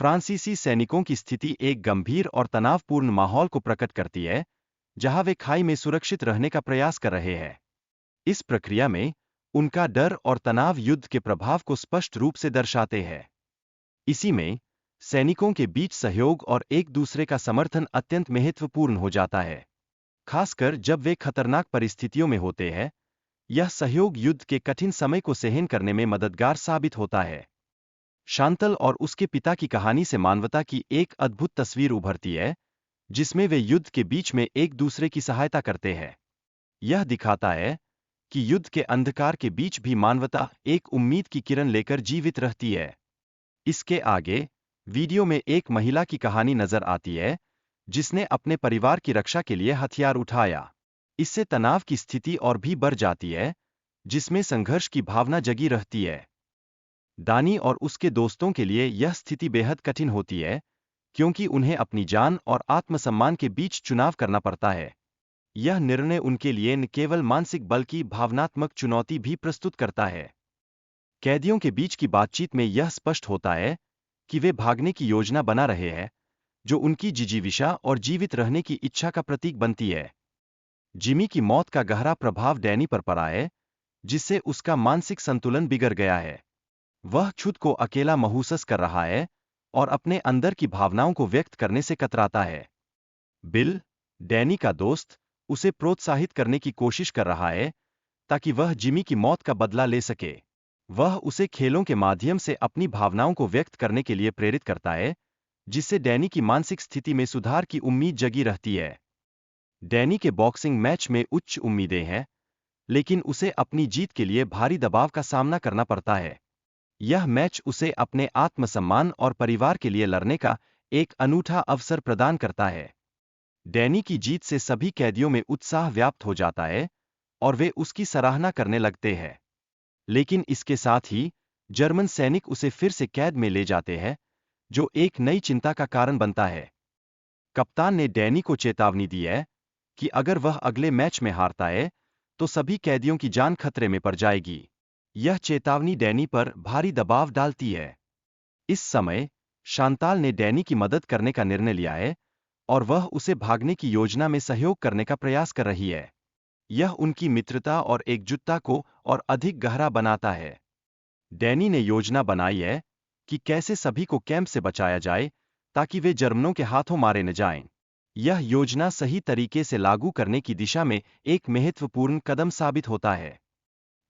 फ्रांसीसी सैनिकों की स्थिति एक गंभीर और तनावपूर्ण माहौल को प्रकट करती है, जहां वे खाई में सुरक्षित रहने का प्रयास कर रहे हैं। इस प्रक्रिया में उनका डर और तनाव युद्ध के प्रभाव को स्पष्ट रूप से दर्शाते हैं। इसी में सैनिकों के बीच सहयोग और एक दूसरे का समर्थन अत्यंत महत्वपूर्ण हो जाता है, खासकर जब वे खतरनाक परिस्थितियों में होते हैं। यह सहयोग युद्ध के कठिन समय को सहन करने में मददगार साबित होता है। शांतल और उसके पिता की कहानी से मानवता की एक अद्भुत तस्वीर उभरती है, जिसमें वे युद्ध के बीच में एक दूसरे की सहायता करते हैं। यह दिखाता है कि युद्ध के अंधकार के बीच भी मानवता एक उम्मीद की किरण लेकर जीवित रहती है। इसके आगे वीडियो में एक महिला की कहानी नजर आती है, जिसने अपने परिवार की रक्षा के लिए हथियार उठाया। इससे तनाव की स्थिति और भी बढ़ जाती है, जिसमें संघर्ष की भावना जगी रहती है। दानी और उसके दोस्तों के लिए यह स्थिति बेहद कठिन होती है, क्योंकि उन्हें अपनी जान और आत्मसम्मान के बीच चुनाव करना पड़ता है। यह निर्णय उनके लिए न केवल मानसिक बल्कि भावनात्मक चुनौती भी प्रस्तुत करता है। कैदियों के बीच की बातचीत में यह स्पष्ट होता है कि वे भागने की योजना बना रहे हैं, जो उनकी जिजीविषा और जीवित रहने की इच्छा का प्रतीक बनती है। जिमी की मौत का गहरा प्रभाव डैनी पर पड़ा है, जिससे उसका मानसिक संतुलन बिगड़ गया है। वह खुद को अकेला महसूस कर रहा है और अपने अंदर की भावनाओं को व्यक्त करने से कतराता है। बिल, डैनी का दोस्त, उसे प्रोत्साहित करने की कोशिश कर रहा है ताकि वह जिमी की मौत का बदला ले सके। वह उसे खेलों के माध्यम से अपनी भावनाओं को व्यक्त करने के लिए प्रेरित करता है, जिससे डैनी की मानसिक स्थिति में सुधार की उम्मीद जगी रहती है। डैनी के बॉक्सिंग मैच में उच्च उम्मीदें हैं, लेकिन उसे अपनी जीत के लिए भारी दबाव का सामना करना पड़ता है। यह मैच उसे अपने आत्मसम्मान और परिवार के लिए लड़ने का एक अनूठा अवसर प्रदान करता है। डैनी की जीत से सभी कैदियों में उत्साह व्याप्त हो जाता है और वे उसकी सराहना करने लगते हैं। लेकिन इसके साथ ही जर्मन सैनिक उसे फिर से कैद में ले जाते हैं, जो एक नई चिंता का कारण बनता है। कप्तान ने डैनी को चेतावनी दी है कि अगर वह अगले मैच में हारता है, तो सभी कैदियों की जान खतरे में पड़ जाएगी। यह चेतावनी डैनी पर भारी दबाव डालती है। इस समय शांताल ने डैनी की मदद करने का निर्णय लिया है और वह उसे भागने की योजना में सहयोग करने का प्रयास कर रही है। यह उनकी मित्रता और एकजुटता को और अधिक गहरा बनाता है। डैनी ने योजना बनाई है कि कैसे सभी को कैंप से बचाया जाए ताकि वे जर्मनों के हाथों मारे न जाएं। यह योजना सही तरीके से लागू करने की दिशा में एक महत्वपूर्ण कदम साबित होता है।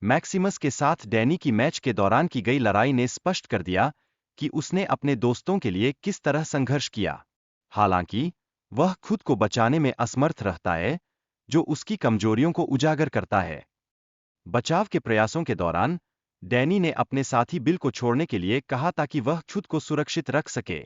मैक्सिमस के साथ डैनी की मैच के दौरान की गई लड़ाई ने स्पष्ट कर दिया कि उसने अपने दोस्तों के लिए किस तरह संघर्ष किया। हालांकि वह खुद को बचाने में असमर्थ रहता है, जो उसकी कमजोरियों को उजागर करता है। बचाव के प्रयासों के दौरान डैनी ने अपने साथी बिल को छोड़ने के लिए कहा ताकि वह खुद को सुरक्षित रख सके।